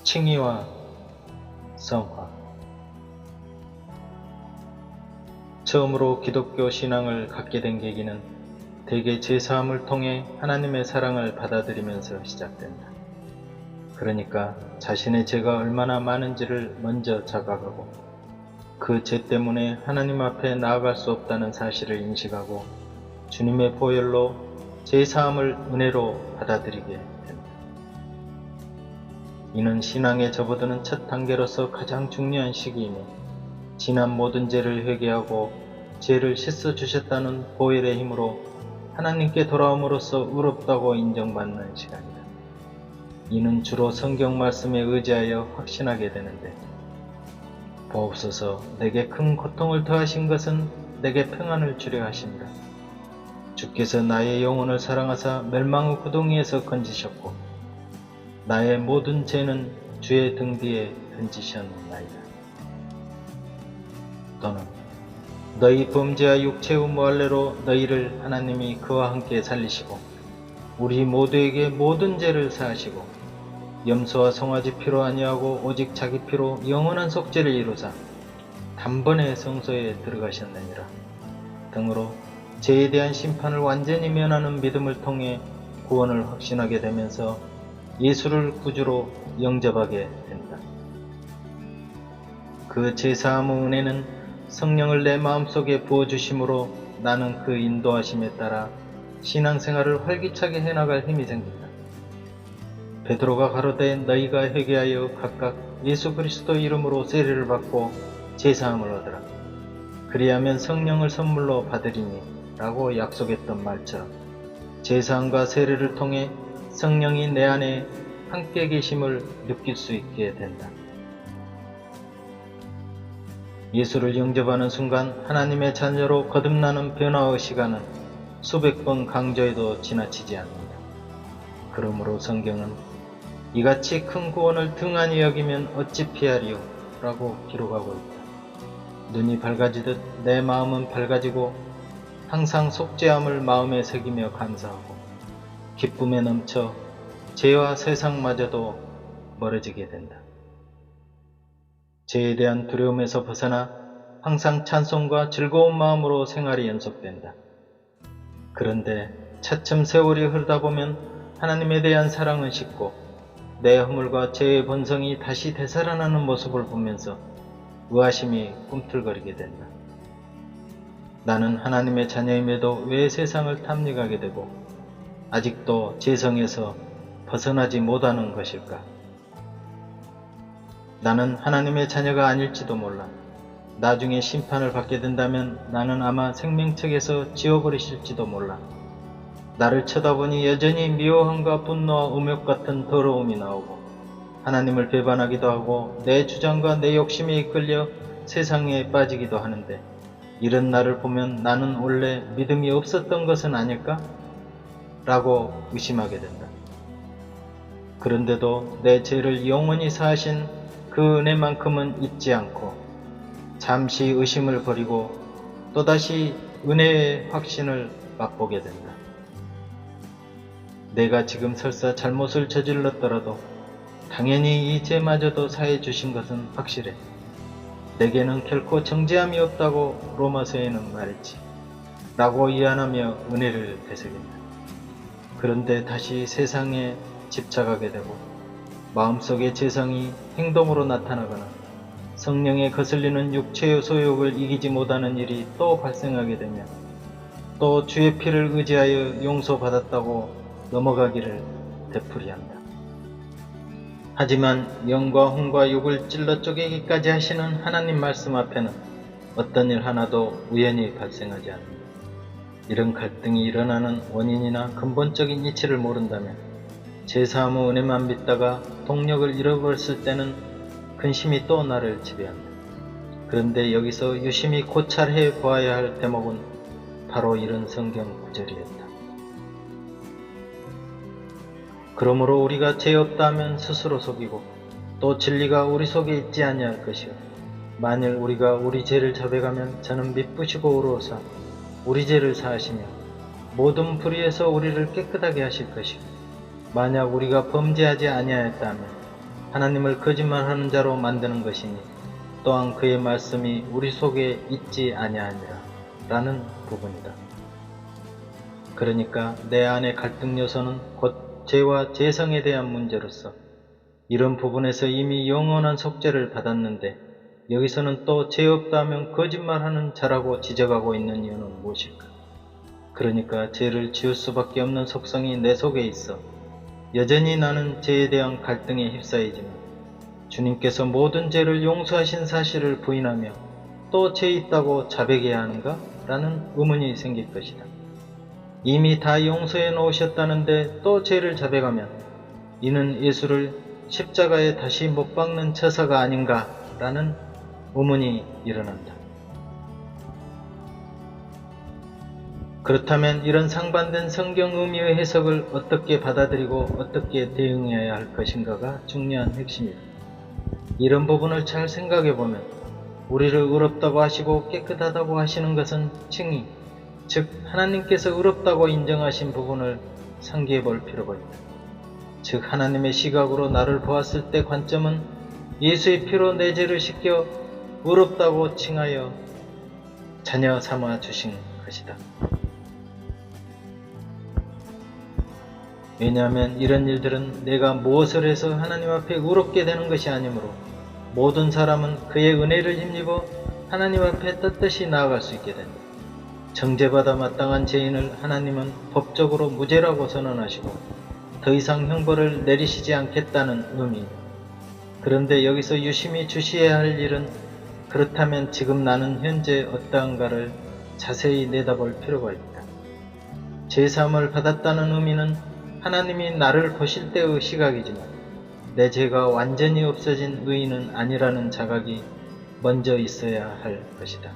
칭의와 성화. 처음으로 기독교 신앙을 갖게 된 계기는 대개 제사함을 통해 하나님의 사랑을 받아들이면서 시작된다. 그러니까 자신의 죄가 얼마나 많은지를 먼저 자각하고 그 죄 때문에 하나님 앞에 나아갈 수 없다는 사실을 인식하고 주님의 보혈로 죄사함을 은혜로 받아들이게 된다. 이는 신앙에 접어드는 첫 단계로서 가장 중요한 시기이며 지난 모든 죄를 회개하고 죄를 씻어주셨다는 보혈의 힘으로 하나님께 돌아옴으로써 의롭다고 인정받는 시간이다. 이는 주로 성경 말씀에 의지하여 확신하게 되는데, 보옵소서 내게 큰 고통을 더하신 것은 내게 평안을 주려 하심이라. 주께서 나의 영혼을 사랑하사 멸망의 구덩이에서 건지셨고 나의 모든 죄는 주의 등 뒤에 던지셨나이다. 또는 너희 범죄와 육체의 무할례로 너희를 하나님이 그와 함께 살리시고 우리 모두에게 모든 죄를 사하시고 염소와 송아지 피로 아니하고 오직 자기 피로 영원한 속죄를 이루사 단번에 성소에 들어가셨느니라 등으로 죄에 대한 심판을 완전히 면하는 믿음을 통해 구원을 확신하게 되면서 예수를 구주로 영접하게 된다. 그 죄사함의 은혜는 성령을 내 마음속에 부어주심으로 나는 그 인도하심에 따라 신앙생활을 활기차게 해나갈 힘이 생긴다. 베드로가 가로되 너희가 회개하여 각각 예수 그리스도 이름으로 세례를 받고 죄사함을 얻으라. 그리하면 성령을 선물로 받으리니 라고 약속했던 말처럼 죄사함과 세례를 통해 성령이 내 안에 함께 계심을 느낄 수 있게 된다. 예수를 영접하는 순간 하나님의 자녀로 거듭나는 변화의 시간은 수백 번 강조해도 지나치지 않는다. 그러므로 성경은 이같이 큰 구원을 등한히 여기면 어찌 피하리요? 라고 기록하고 있다. 눈이 밝아지듯 내 마음은 밝아지고 항상 속죄함을 마음에 새기며 감사하고 기쁨에 넘쳐 죄와 세상마저도 멀어지게 된다. 죄에 대한 두려움에서 벗어나 항상 찬송과 즐거운 마음으로 생활이 연속된다. 그런데 차츰 세월이 흐르다 보면 하나님에 대한 사랑은 식고 내 허물과 죄의 본성이 다시 되살아나는 모습을 보면서 의아심이 꿈틀거리게 된다. 나는 하나님의 자녀임에도 왜 세상을 탐닉하게 되고 아직도 죄성에서 벗어나지 못하는 것일까? 나는 하나님의 자녀가 아닐지도 몰라. 나중에 심판을 받게 된다면 나는 아마 생명책에서 지워버리실지도 몰라. 나를 쳐다보니 여전히 미워함과 분노와 음욕 같은 더러움이 나오고 하나님을 배반하기도 하고 내 주장과 내 욕심에 이끌려 세상에 빠지기도 하는데 이런 나를 보면 나는 원래 믿음이 없었던 것은 아닐까? 라고 의심하게 된다. 그런데도 내 죄를 영원히 사하신 그 은혜만큼은 잊지 않고 잠시 의심을 버리고 또다시 은혜의 확신을 맛보게 된다. 내가 지금 설사 잘못을 저질렀더라도 당연히 이 죄마저도 사해 주신 것은 확실해. 내게는 결코 정죄함이 없다고 로마서에는 말했지. 라고 이안하며 은혜를 되새긴다. 그런데 다시 세상에 집착하게 되고 마음속의 죄성이 행동으로 나타나거나 성령에 거슬리는 육체의 소욕을 이기지 못하는 일이 또 발생하게 되면 또 주의 피를 의지하여 용서받았다고 넘어가기를 되풀이한다. 하지만 영과 혼과 육을 찔러 쪼개기까지 하시는 하나님 말씀 앞에는 어떤 일 하나도 우연히 발생하지 않는다. 이런 갈등이 일어나는 원인이나 근본적인 이치를 모른다면 제사함의 은혜만 믿다가 동력을 잃어버렸을 때는 근심이 또 나를 지배한다. 그런데 여기서 유심히 고찰해 보아야 할 대목은 바로 이런 성경 구절이었다. 그러므로 우리가 죄 없다 하면 스스로 속이고 또 진리가 우리 속에 있지 아니할 것이요 만일 우리가 우리 죄를 자백하면 저는 미쁘시고 의로우사 우리 죄를 사하시며 모든 불의에서 우리를 깨끗하게 하실 것이요 만약 우리가 범죄하지 아니하였다면 하나님을 거짓말하는 자로 만드는 것이니 또한 그의 말씀이 우리 속에 있지 아니하니라 라는 부분이다. 그러니까 내 안의 갈등 요소는 곧 죄와 죄성에 대한 문제로서 이런 부분에서 이미 영원한 속죄를 받았는데 여기서는 또 죄 없다 하면 거짓말하는 자라고 지적하고 있는 이유는 무엇일까? 그러니까 죄를 지을 수밖에 없는 속성이 내 속에 있어 여전히 나는 죄에 대한 갈등에 휩싸이지만 주님께서 모든 죄를 용서하신 사실을 부인하며 또 죄 있다고 자백해야 하는가? 라는 의문이 생길 것이다. 이미 다 용서해 놓으셨다는데 또 죄를 자백하면 이는 예수를 십자가에 다시 못 박는 처사가 아닌가? 라는 의문이 일어난다. 그렇다면 이런 상반된 성경 의미의 해석을 어떻게 받아들이고 어떻게 대응해야 할 것인가가 중요한 핵심이다. 이런 부분을 잘 생각해보면 우리를 의롭다고 하시고 깨끗하다고 하시는 것은 칭의, 즉 하나님께서 의롭다고 인정하신 부분을 상기해 볼 필요가 있다. 즉 하나님의 시각으로 나를 보았을 때 관점은 예수의 피로 내 죄를 씻겨 의롭다고 칭하여 자녀 삼아 주신 것이다. 왜냐하면 이런 일들은 내가 무엇을 해서 하나님 앞에 의롭게 되는 것이 아니므로 모든 사람은 그의 은혜를 힘입어 하나님 앞에 떳떳이 나아갈 수 있게 된다. 정죄받아 마땅한 죄인을 하나님은 법적으로 무죄라고 선언하시고 더 이상 형벌을 내리시지 않겠다는 의미이다. 그런데 여기서 유심히 주시해야 할 일은 그렇다면 지금 나는 현재 어떠한가를 자세히 내다볼 필요가 있다. 죄사함을 받았다는 의미는 하나님이 나를 보실 때의 시각이지만 내 죄가 완전히 없어진 의인은 아니라는 자각이 먼저 있어야 할 것이다.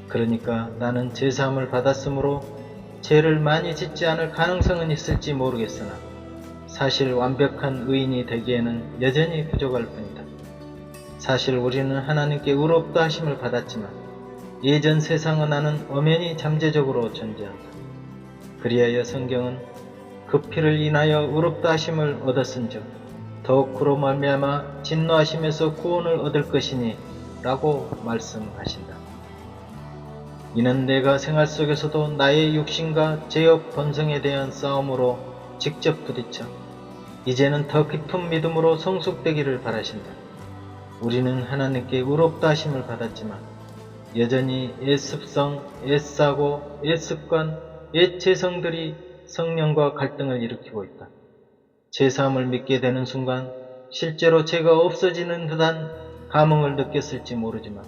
그러니까 나는 죄사함을 받았으므로 죄를 많이 짓지 않을 가능성은 있을지 모르겠으나 사실 완벽한 의인이 되기에는 여전히 부족할 뿐이다. 사실 우리는 하나님께 의롭다 하심을 받았지만 예전 세상의 나는 엄연히 잠재적으로 존재한다. 그리하여 성경은 그 피를 인하여 의롭다 하심을 얻었은즉 더욱 그로 말미암아 진노하심에서 구원을 얻을 것이니 라고 말씀하신다. 이는 내가 생활 속에서도 나의 육신과 죄업 본성에 대한 싸움으로 직접 부딪혀 이제는 더 깊은 믿음으로 성숙되기를 바라신다. 우리는 하나님께 의롭다 하심을 받았지만 여전히 옛 습성, 옛 사고, 옛 습관, 옛 죄성들이 성령과 갈등을 일으키고 있다. 죄사함을 믿게 되는 순간 실제로 죄가 없어지는 듯한 감흥을 느꼈을지 모르지만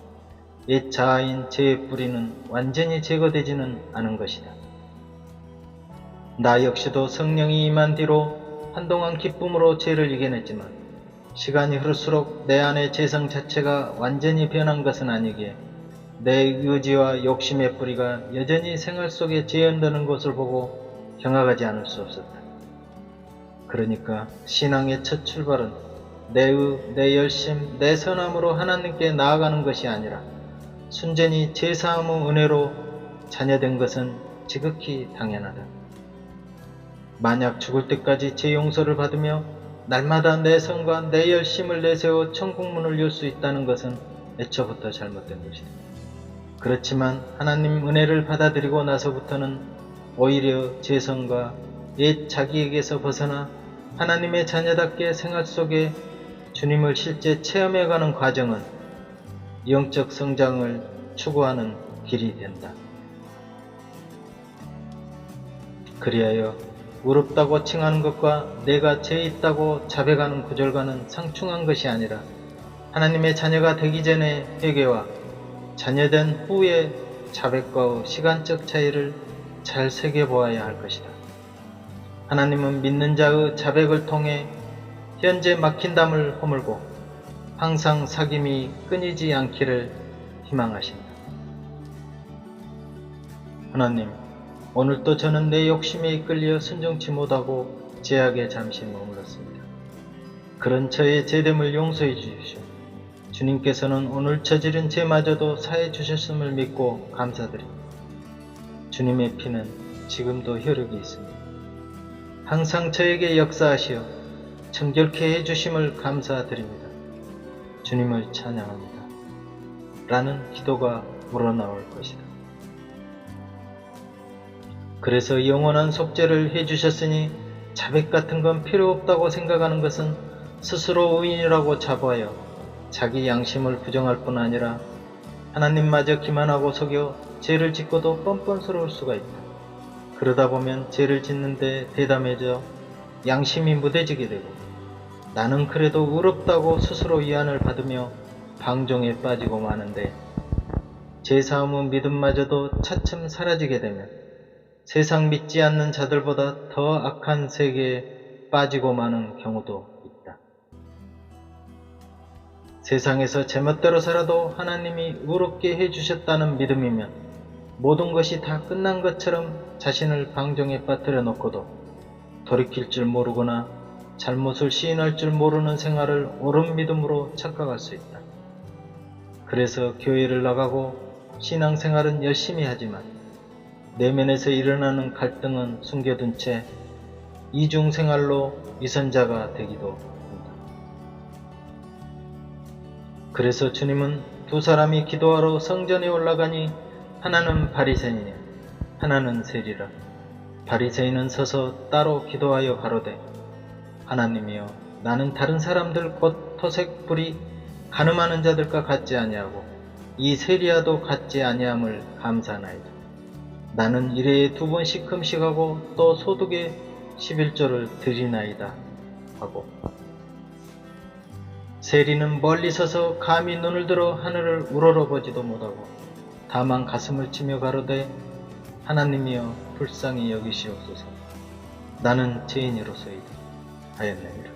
옛 자아인 죄의 뿌리는 완전히 제거되지는 않은 것이다. 나 역시도 성령이 임한 뒤로 한동안 기쁨으로 죄를 이겨냈지만 시간이 흐를수록 내 안의 죄성 자체가 완전히 변한 것은 아니기에 내 의지와 욕심의 뿌리가 여전히 생활 속에 재현되는 것을 보고 경악하지 않을 수 없었다. 그러니까 신앙의 첫 출발은 내 열심, 내 선함으로 하나님께 나아가는 것이 아니라 순전히 제사함의 은혜로 자녀된 것은 지극히 당연하다. 만약 죽을 때까지 제 용서를 받으며 날마다 내 성과 내 열심을 내세워 천국문을 열 수 있다는 것은 애초부터 잘못된 것이다. 그렇지만 하나님 은혜를 받아들이고 나서부터는 오히려 죄성과 옛 자기에게서 벗어나 하나님의 자녀답게 생활 속에 주님을 실제 체험해가는 과정은 영적 성장을 추구하는 길이 된다. 그리하여 의롭다고 칭하는 것과 내가 죄 있다고 자백하는 구절과는 상충한 것이 아니라 하나님의 자녀가 되기 전의 회개와 자녀된 후의 자백과의 시간적 차이를 잘 새겨보아야 할 것이다. 하나님은 믿는 자의 자백을 통해 현재 막힌 담을 허물고 항상 사귐이 끊이지 않기를 희망하신다. 하나님, 오늘도 저는 내 욕심에 이끌려 순종치 못하고 죄악에 잠시 머물렀습니다. 그런 저의 죄됨을 용서해 주십시오. 주님께서는 오늘 저지른 죄마저도 사해 주셨음을 믿고 감사드립니다. 주님의 피는 지금도 효력이 있습니다. 항상 저에게 역사하시어 정결케 해주심을 감사드립니다. 주님을 찬양합니다. 라는 기도가 우러나올 것이다. 그래서 영원한 속죄를 해주셨으니 자백 같은 건 필요 없다고 생각하는 것은 스스로 의인이라고 자부하여 자기 양심을 부정할 뿐 아니라 하나님마저 기만하고 속여 죄를 짓고도 뻔뻔스러울 수가 있다. 그러다 보면 죄를 짓는데 대담해져 양심이 무뎌지게 되고 나는 그래도 의롭다고 스스로 위안을 받으며 방종에 빠지고 마는데 죄사함의 믿음마저도 차츰 사라지게 되면 세상 믿지 않는 자들보다 더 악한 세계에 빠지고 마는 경우도 있다. 세상에서 제멋대로 살아도 하나님이 의롭게 해주셨다는 믿음이면 모든 것이 다 끝난 것처럼 자신을 방종에 빠뜨려 놓고도 돌이킬 줄 모르거나 잘못을 시인할 줄 모르는 생활을 옳은 믿음으로 착각할 수 있다. 그래서 교회를 나가고 신앙생활은 열심히 하지만 내면에서 일어나는 갈등은 숨겨둔 채 이중생활로 위선자가 되기도 한다. 그래서 주님은 두 사람이 기도하러 성전에 올라가니 하나는 바리새인이요 하나는 세리라. 바리새인은 서서 따로 기도하여 가로되 하나님이여 나는 다른 사람들 곧 토색 불이 간음하는 자들과 같지 아니하고 이 세리야도 같지 아니함을 감사하나이다. 나는 일회에 2번씩 금식하고 또 소득의 11조를 드리나이다 하고 세리는 멀리 서서 감히 눈을 들어 하늘을 우러러보지도 못하고 다만 가슴을 치며 가로되 하나님이여 불쌍히 여기시옵소서. 나는 죄인이로소이다 하였느니라.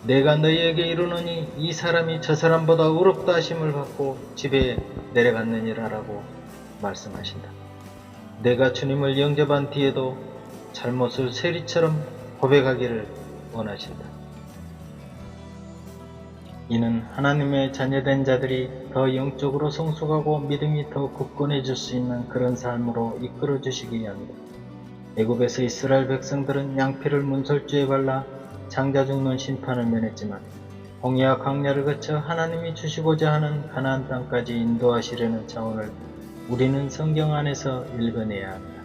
내가 너희에게 이르노니 이 사람이 저 사람보다 의롭다 하심을 받고 집에 내려갔느니라 라고 말씀하신다. 내가 주님을 영접한 뒤에도 잘못을 세리처럼 고백하기를 원하신다. 이는 하나님의 자녀된 자들이 더 영적으로 성숙하고 믿음이 더 굳건해질 수 있는 그런 삶으로 이끌어 주시기 위함이다. 애굽에서 이스라엘 백성들은 양피를 문설주에 발라 장자 죽는 심판을 면했지만 홍해와 광야를 거쳐 하나님이 주시고자 하는 가나안 땅까지 인도하시려는 차원을 우리는 성경 안에서 읽어내야 합니다.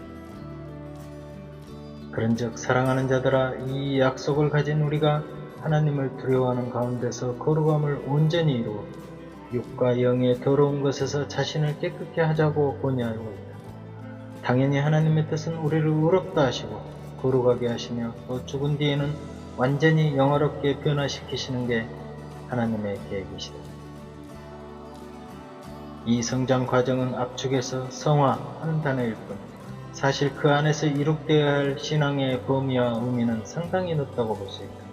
그런즉 사랑하는 자들아 이 약속을 가진 우리가 하나님을 두려워하는 가운데서 거룩함을 온전히 이루어 육과 영의 더러운 것에서 자신을 깨끗게 하자고 권유하고 있다. 당연히 하나님의 뜻은 우리를 의롭다 하시고 거룩하게 하시며 또 죽은 뒤에는 완전히 영화롭게 변화시키시는 게 하나님의 계획이시다. 이 성장 과정은 압축해서 성화하는 단어일 뿐 사실 그 안에서 이룩되어야 할 신앙의 범위와 의미는 상당히 높다고 볼 수 있다.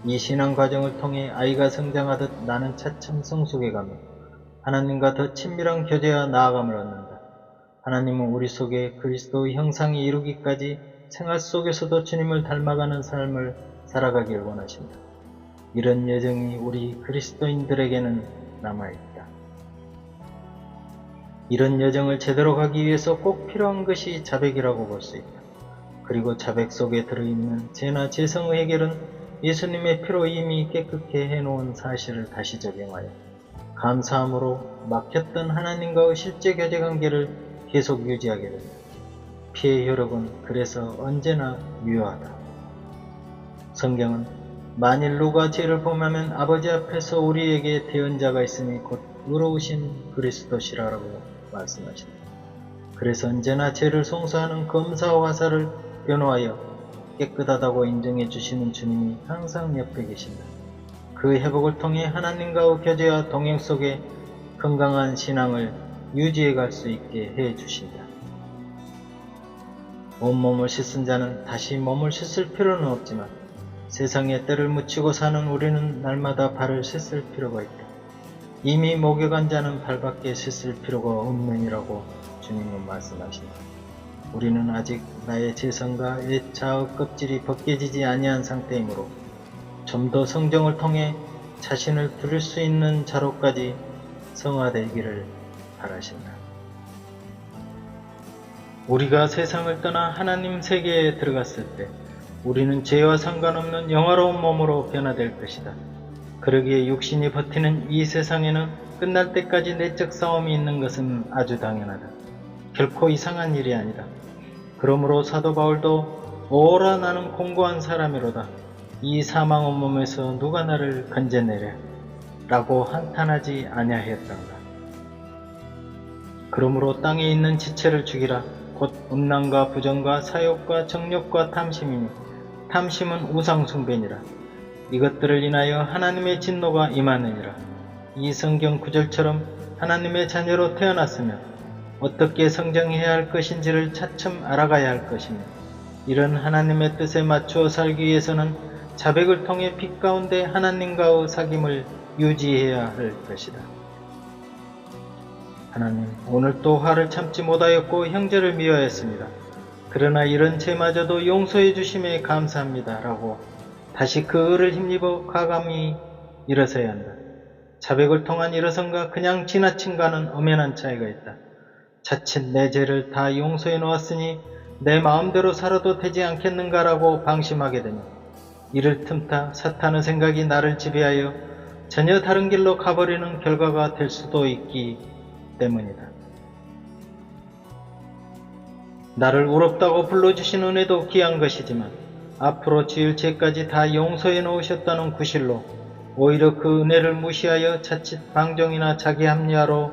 이 신앙 과정을 통해 아이가 성장하듯 나는 차츰 성숙해가며 하나님과 더 친밀한 교제와 나아감을 얻는다. 하나님은 우리 속에 그리스도의 형상이 이루기까지 생활 속에서도 주님을 닮아가는 삶을 살아가길 원하신다. 이런 여정이 우리 그리스도인들에게는 남아있다. 이런 여정을 제대로 가기 위해서 꼭 필요한 것이 자백이라고 볼 수 있다. 그리고 자백 속에 들어있는 죄나 죄성의 해결은 예수님의 피로 이미 깨끗게 해놓은 사실을 다시 적용하여 감사함으로 막혔던 하나님과의 실제 교제관계를 계속 유지하게 된다. 피의 효력은 그래서 언제나 유효하다. 성경은 만일 누가 죄를 범하면 아버지 앞에서 우리에게 대언자가 있으니 곧 의로우신 그리스도시라라고 말씀하신다. 그래서 언제나 죄를 송수하는 검사와 화사를 변호하여 깨끗하다고 인정해 주시는 주님이 항상 옆에 계신다. 그 회복을 통해 하나님과의 교제와 동행 속에 건강한 신앙을 유지해 갈 수 있게 해 주신다. 온몸을 씻은 자는 다시 몸을 씻을 필요는 없지만 세상에 때를 묻히고 사는 우리는 날마다 발을 씻을 필요가 있다. 이미 목욕한 자는 발밖에 씻을 필요가 없느니라고 주님은 말씀하신다. 우리는 아직 나의 죄성과 옛 자의 껍질이 벗겨지지 아니한 상태이므로 좀 더 성정을 통해 자신을 두릴 수 있는 자로까지 성화되기를 바라신다. 우리가 세상을 떠나 하나님 세계에 들어갔을 때 우리는 죄와 상관없는 영화로운 몸으로 변화될 것이다. 그러기에 육신이 버티는 이 세상에는 끝날 때까지 내적 싸움이 있는 것은 아주 당연하다. 결코 이상한 일이 아니다. 그러므로 사도 바울도 오라 나는 공고한 사람이로다. 이 사망의 몸에서 누가 나를 건져내랴 라고 한탄하지 아니하였던가. 그러므로 땅에 있는 지체를 죽이라. 곧 음란과 부정과 사욕과 정욕과 탐심이니 탐심은 우상숭배니라. 이것들을 인하여 하나님의 진노가 임하느니라. 이 성경 구절처럼 하나님의 자녀로 태어났으면 어떻게 성장해야 할 것인지를 차츰 알아가야 할 것이며, 이런 하나님의 뜻에 맞추어 살기 위해서는 자백을 통해 빛 가운데 하나님과의 사귐을 유지해야 할 것이다. 하나님, 오늘 또 화를 참지 못하였고 형제를 미워했습니다. 그러나 이런 죄마저도 용서해 주심에 감사합니다 라고 다시 그 의를 힘입어 과감히 일어서야 한다. 자백을 통한 일어선과 그냥 지나친과는 엄연한 차이가 있다. 자칫 내 죄를 다 용서해 놓았으니 내 마음대로 살아도 되지 않겠는가라고 방심하게 되며, 이를 틈타 사탄의 생각이 나를 지배하여 전혀 다른 길로 가버리는 결과가 될 수도 있기 때문이다. 나를 의롭다고 불러주신 은혜도 귀한 것이지만 앞으로 지을 죄까지 다 용서해 놓으셨다는 구실로 오히려 그 은혜를 무시하여 자칫 방종이나 자기 합리화로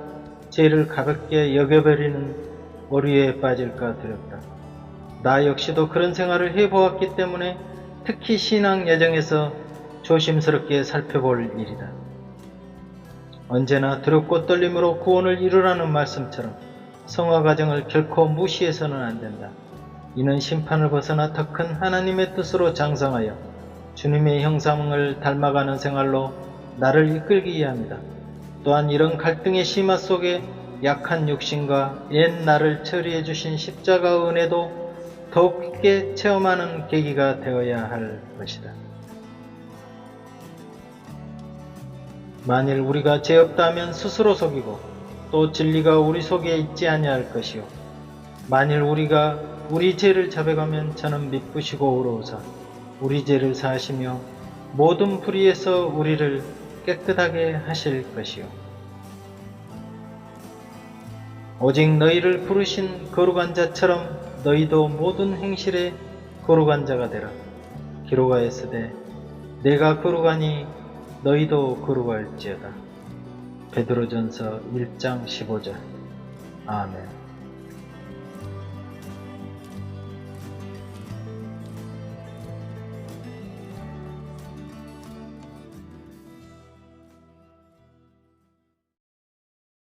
죄를 가볍게 여겨버리는 오류에 빠질까 두렵다. 나 역시도 그런 생활을 해보았기 때문에 특히 신앙 여정에서 조심스럽게 살펴볼 일이다. 언제나 두렵고 떨림으로 구원을 이루라는 말씀처럼 성화 과정을 결코 무시해서는 안 된다. 이는 심판을 벗어나 더 큰 하나님의 뜻으로 장성하여 주님의 형상을 닮아가는 생활로 나를 이끌기 위함이다. 또한 이런 갈등의 심화 속에 약한 육신과 옛 나를 처리해 주신 십자가의 은혜도 더욱 깊게 체험하는 계기가 되어야 할 것이다. 만일 우리가 죄 없다 하면 스스로 속이고 또 진리가 우리 속에 있지 아니할 것이요, 만일 우리가 우리 죄를 자백하면 저는 미쁘시고 의로우사 우리 죄를 사하시며 모든 불의에서 우리를 깨끗하게 하실 것이요, 오직 너희를 부르신 거룩한 자처럼 너희도 모든 행실에 거룩한 자가 되라. 기록하였으되 내가 거룩하니 너희도 거룩할지어다. 베드로전서 1장 15절. 아멘.